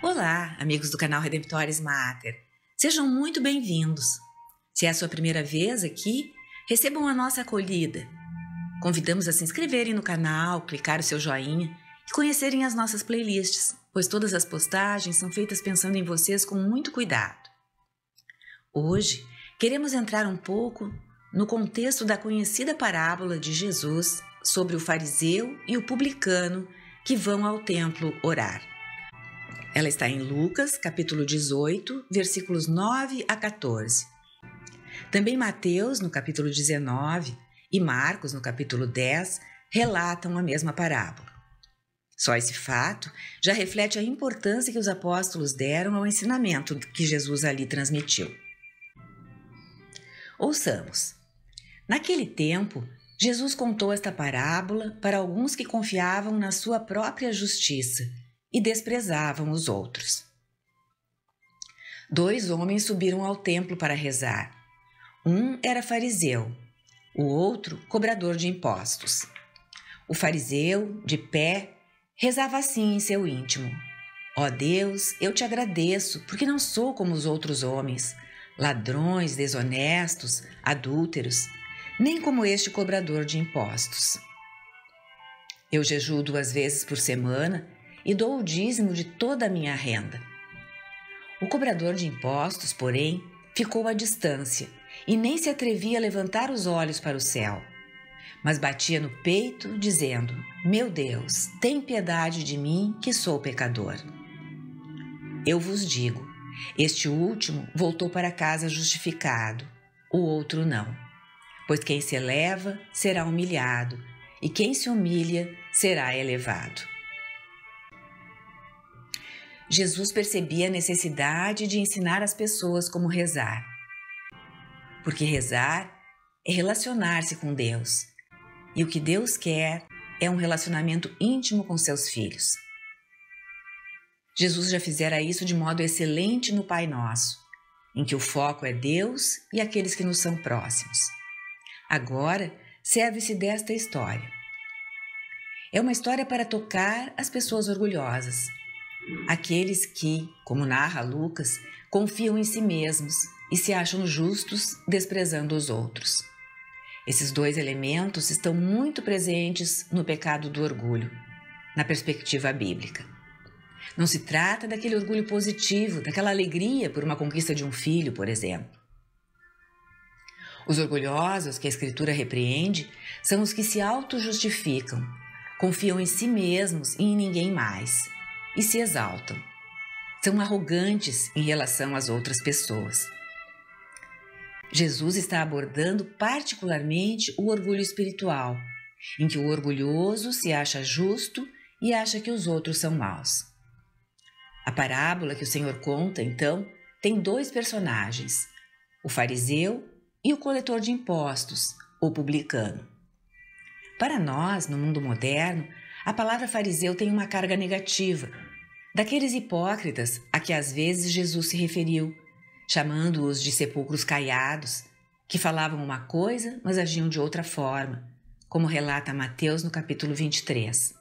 Olá, amigos do canal Redemptoris Mater. Sejam muito bem-vindos. Se é a sua primeira vez aqui, recebam a nossa acolhida. Convidamos a se inscreverem no canal, clicar o seu joinha e conhecerem as nossas playlists, pois todas as postagens são feitas pensando em vocês com muito cuidado. Hoje, queremos entrar um pouco no contexto da conhecida parábola de Jesus sobre o fariseu e o publicano que vão ao templo orar. Ela está em Lucas, capítulo 18, versículos 9 a 14. Também Mateus, no capítulo 19, e Marcos, no capítulo 10, relatam a mesma parábola. Só esse fato já reflete a importância que os apóstolos deram ao ensinamento que Jesus ali transmitiu. Ouçamos. Naquele tempo, Jesus contou esta parábola para alguns que confiavam na sua própria justiça e desprezavam os outros. 2 homens subiram ao templo para rezar. Um era fariseu, o outro cobrador de impostos. O fariseu, de pé, rezava assim em seu íntimo: Ó Deus, eu te agradeço, porque não sou como os outros homens, ladrões, desonestos, adúlteros, nem como este cobrador de impostos. Eu jejuo 2 vezes por semana e dou o dízimo de toda a minha renda. O cobrador de impostos, porém, ficou à distância e nem se atrevia a levantar os olhos para o céu, mas batia no peito, dizendo: Meu Deus, tem piedade de mim, que sou pecador. Eu vos digo, este último voltou para casa justificado, o outro não. Pois quem se eleva será humilhado, e quem se humilha será elevado. Jesus percebia a necessidade de ensinar as pessoas como rezar. Porque rezar é relacionar-se com Deus. E o que Deus quer é um relacionamento íntimo com seus filhos. Jesus já fizera isso de modo excelente no Pai Nosso, em que o foco é Deus e aqueles que nos são próximos. Agora, serve-se desta história. É uma história para tocar as pessoas orgulhosas, aqueles que, como narra Lucas, confiam em si mesmos e se acham justos desprezando os outros. Esses 2 elementos estão muito presentes no pecado do orgulho, na perspectiva bíblica. Não se trata daquele orgulho positivo, daquela alegria por uma conquista de um filho, por exemplo. Os orgulhosos que a Escritura repreende são os que se auto-justificam, confiam em si mesmos e em ninguém mais, e se exaltam. São arrogantes em relação às outras pessoas. Jesus está abordando particularmente o orgulho espiritual, em que o orgulhoso se acha justo e acha que os outros são maus. A parábola que o Senhor conta, então, tem 2 personagens, o fariseu e o coletor de impostos, ou publicano. Para nós, no mundo moderno, a palavra fariseu tem uma carga negativa, daqueles hipócritas a que às vezes Jesus se referiu, chamando-os de sepulcros caiados, que falavam uma coisa, mas agiam de outra forma, como relata Mateus no capítulo 23.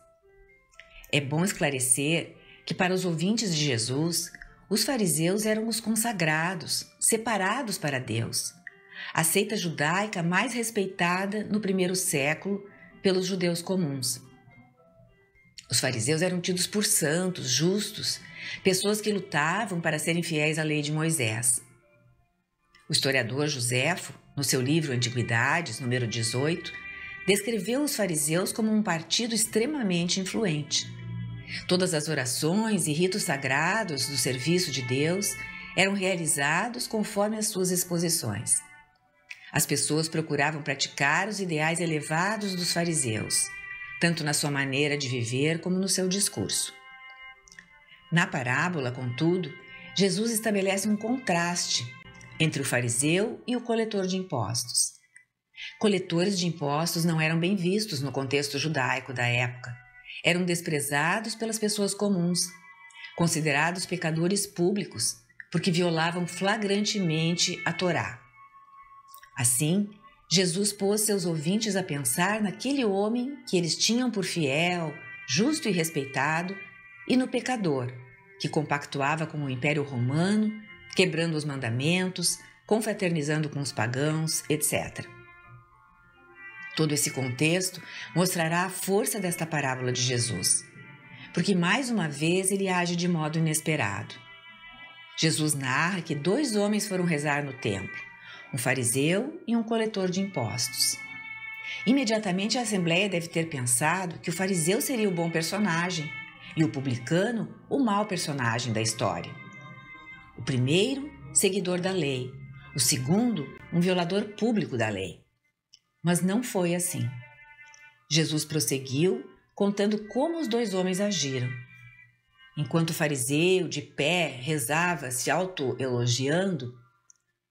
É bom esclarecer que para os ouvintes de Jesus, os fariseus eram os consagrados, separados para Deus, a seita judaica mais respeitada no 1º século pelos judeus comuns. Os fariseus eram tidos por santos, justos, pessoas que lutavam para serem fiéis à lei de Moisés. O historiador Joséfo, no seu livro Antiguidades, número 18, descreveu os fariseus como um partido extremamente influente. Todas as orações e ritos sagrados do serviço de Deus eram realizados conforme as suas exposições. As pessoas procuravam praticar os ideais elevados dos fariseus, tanto na sua maneira de viver como no seu discurso. Na parábola, contudo, Jesus estabelece um contraste entre o fariseu e o coletor de impostos. Coletores de impostos não eram bem vistos no contexto judaico da época. Eram desprezados pelas pessoas comuns, considerados pecadores públicos, porque violavam flagrantemente a Torá. Assim, Jesus pôs seus ouvintes a pensar naquele homem que eles tinham por fiel, justo e respeitado, e no pecador, que compactuava com o Império Romano, quebrando os mandamentos, confraternizando com os pagãos, etc. Todo esse contexto mostrará a força desta parábola de Jesus, porque mais uma vez ele age de modo inesperado. Jesus narra que 2 homens foram rezar no templo, um fariseu e um coletor de impostos. Imediatamente a Assembleia deve ter pensado que o fariseu seria o bom personagem e o publicano o mau personagem da história. O primeiro, seguidor da lei, o segundo, um violador público da lei. Mas não foi assim. Jesus prosseguiu, contando como os 2 homens agiram. Enquanto o fariseu, de pé, rezava, se autoelogiando,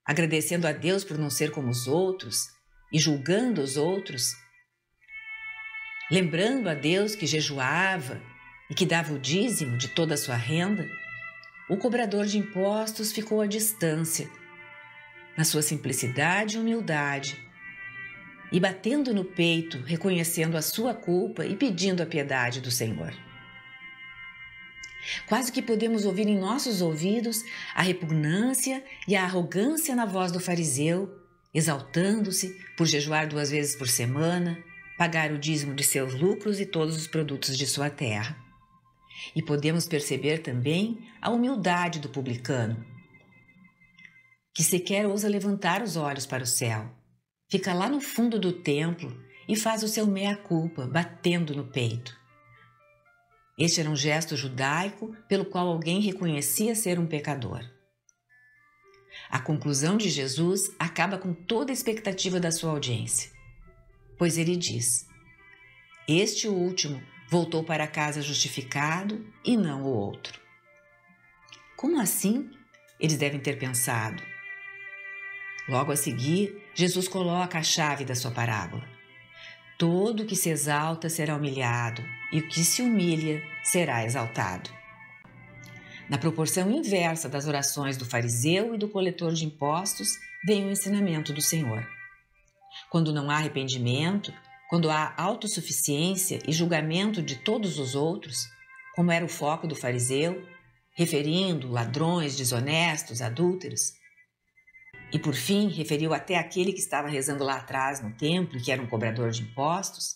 agradecendo a Deus por não ser como os outros e julgando os outros, lembrando a Deus que jejuava e que dava o dízimo de toda a sua renda, o cobrador de impostos ficou à distância, na sua simplicidade e humildade, e batendo no peito, reconhecendo a sua culpa e pedindo a piedade do Senhor. Quase que podemos ouvir em nossos ouvidos a repugnância e a arrogância na voz do fariseu, exaltando-se por jejuar 2 vezes por semana, pagar o dízimo de seus lucros e todos os produtos de sua terra. E podemos perceber também a humildade do publicano, que sequer ousa levantar os olhos para o céu. Fica lá no fundo do templo e faz o seu mea-culpa, batendo no peito. Este era um gesto judaico pelo qual alguém reconhecia ser um pecador. A conclusão de Jesus acaba com toda a expectativa da sua audiência, pois ele diz: este último voltou para casa justificado e não o outro. Como assim? Eles devem ter pensado. Logo a seguir, Jesus coloca a chave da sua parábola. Todo o que se exalta será humilhado, e o que se humilha será exaltado. Na proporção inversa das orações do fariseu e do coletor de impostos, vem o ensinamento do Senhor. Quando não há arrependimento, quando há autossuficiência e julgamento de todos os outros, como era o foco do fariseu, referindo ladrões, desonestos, adúlteros, e por fim referiu até aquele que estava rezando lá atrás no templo e que era um cobrador de impostos,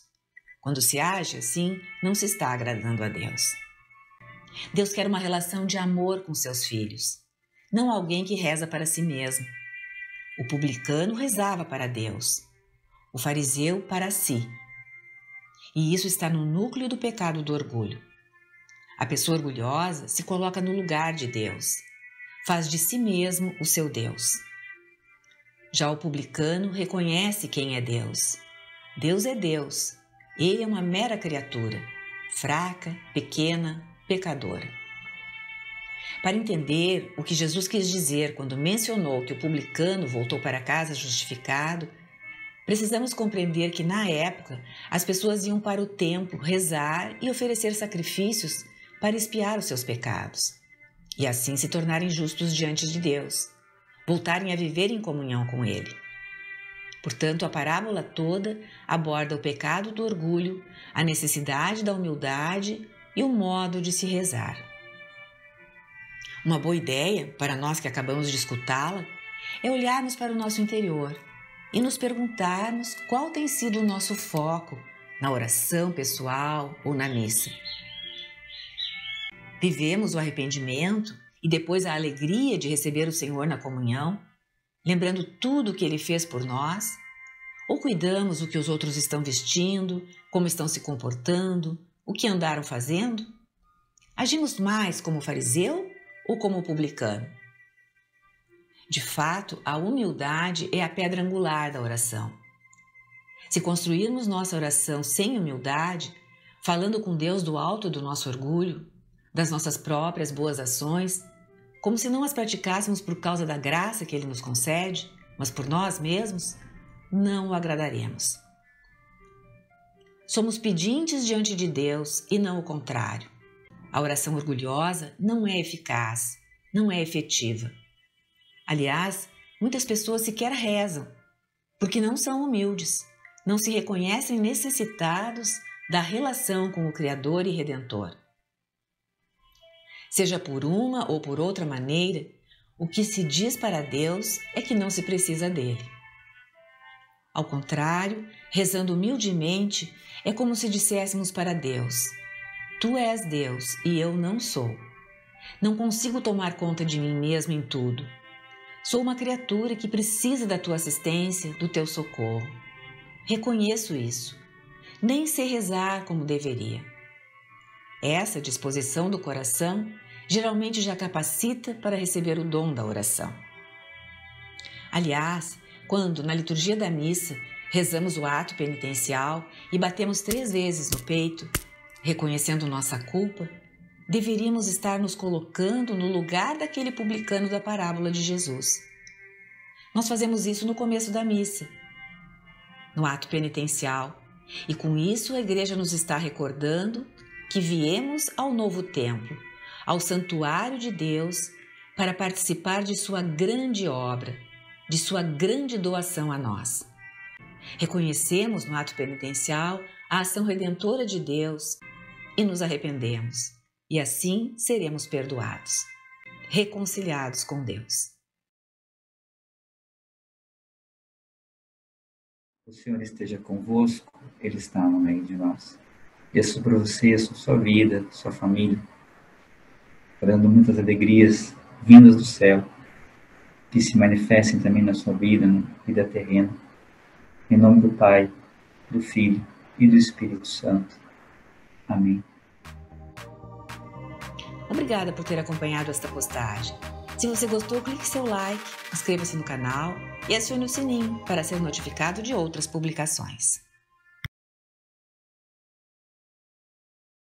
quando se age assim, não se está agradando a Deus. Deus quer uma relação de amor com seus filhos, não alguém que reza para si mesmo. O publicano rezava para Deus, o fariseu para si. E isso está no núcleo do pecado do orgulho. A pessoa orgulhosa se coloca no lugar de Deus, faz de si mesmo o seu Deus. Já o publicano reconhece quem é Deus. Deus é Deus. Ele é uma mera criatura, fraca, pequena, pecadora. Para entender o que Jesus quis dizer quando mencionou que o publicano voltou para casa justificado, precisamos compreender que, na época, as pessoas iam para o templo rezar e oferecer sacrifícios para expiar os seus pecados, e assim se tornarem justos diante de Deus, voltarem a viver em comunhão com Ele. Portanto, a parábola toda aborda o pecado do orgulho, a necessidade da humildade e o modo de se rezar. Uma boa ideia, para nós que acabamos de escutá-la, é olharmos para o nosso interior e nos perguntarmos qual tem sido o nosso foco na oração pessoal ou na missa. Vivemos o arrependimento e depois a alegria de receber o Senhor na comunhão, lembrando tudo o que Ele fez por nós? Ou cuidamos o que os outros estão vestindo, como estão se comportando, o que andaram fazendo? Agimos mais como fariseu ou como publicano? De fato, a humildade é a pedra angular da oração. Se construirmos nossa oração sem humildade, falando com Deus do alto do nosso orgulho, das nossas próprias boas ações, como se não as praticássemos por causa da graça que Ele nos concede, mas por nós mesmos, não o agradaremos. Somos pedintes diante de Deus e não o contrário. A oração orgulhosa não é eficaz, não é efetiva. Aliás, muitas pessoas sequer rezam, porque não são humildes, não se reconhecem necessitados da relação com o Criador e Redentor. Seja por uma ou por outra maneira, o que se diz para Deus é que não se precisa dele. Ao contrário, rezando humildemente, é como se disséssemos para Deus: Tu és Deus e eu não sou. Não consigo tomar conta de mim mesmo em tudo. Sou uma criatura que precisa da tua assistência, do teu socorro. Reconheço isso. Nem sei rezar como deveria. Essa disposição do coração geralmente já capacita para receber o dom da oração. Aliás, quando na liturgia da missa rezamos o ato penitencial e batemos 3 vezes no peito, reconhecendo nossa culpa, deveríamos estar nos colocando no lugar daquele publicano da parábola de Jesus. Nós fazemos isso no começo da missa, no ato penitencial, e com isso a Igreja nos está recordando que viemos ao novo templo, ao santuário de Deus, para participar de sua grande obra, de sua grande doação a nós. Reconhecemos no ato penitencial a ação redentora de Deus e nos arrependemos, e assim seremos perdoados, reconciliados com Deus. O Senhor esteja convosco, Ele está no meio de nós. Peço para você, a sua vida, sua família, dando muitas alegrias vindas do céu, que se manifestem também na sua vida, na vida terrena. Em nome do Pai, do Filho e do Espírito Santo. Amém. Obrigada por ter acompanhado esta postagem. Se você gostou, clique seu like, inscreva-se no canal e acione o sininho para ser notificado de outras publicações.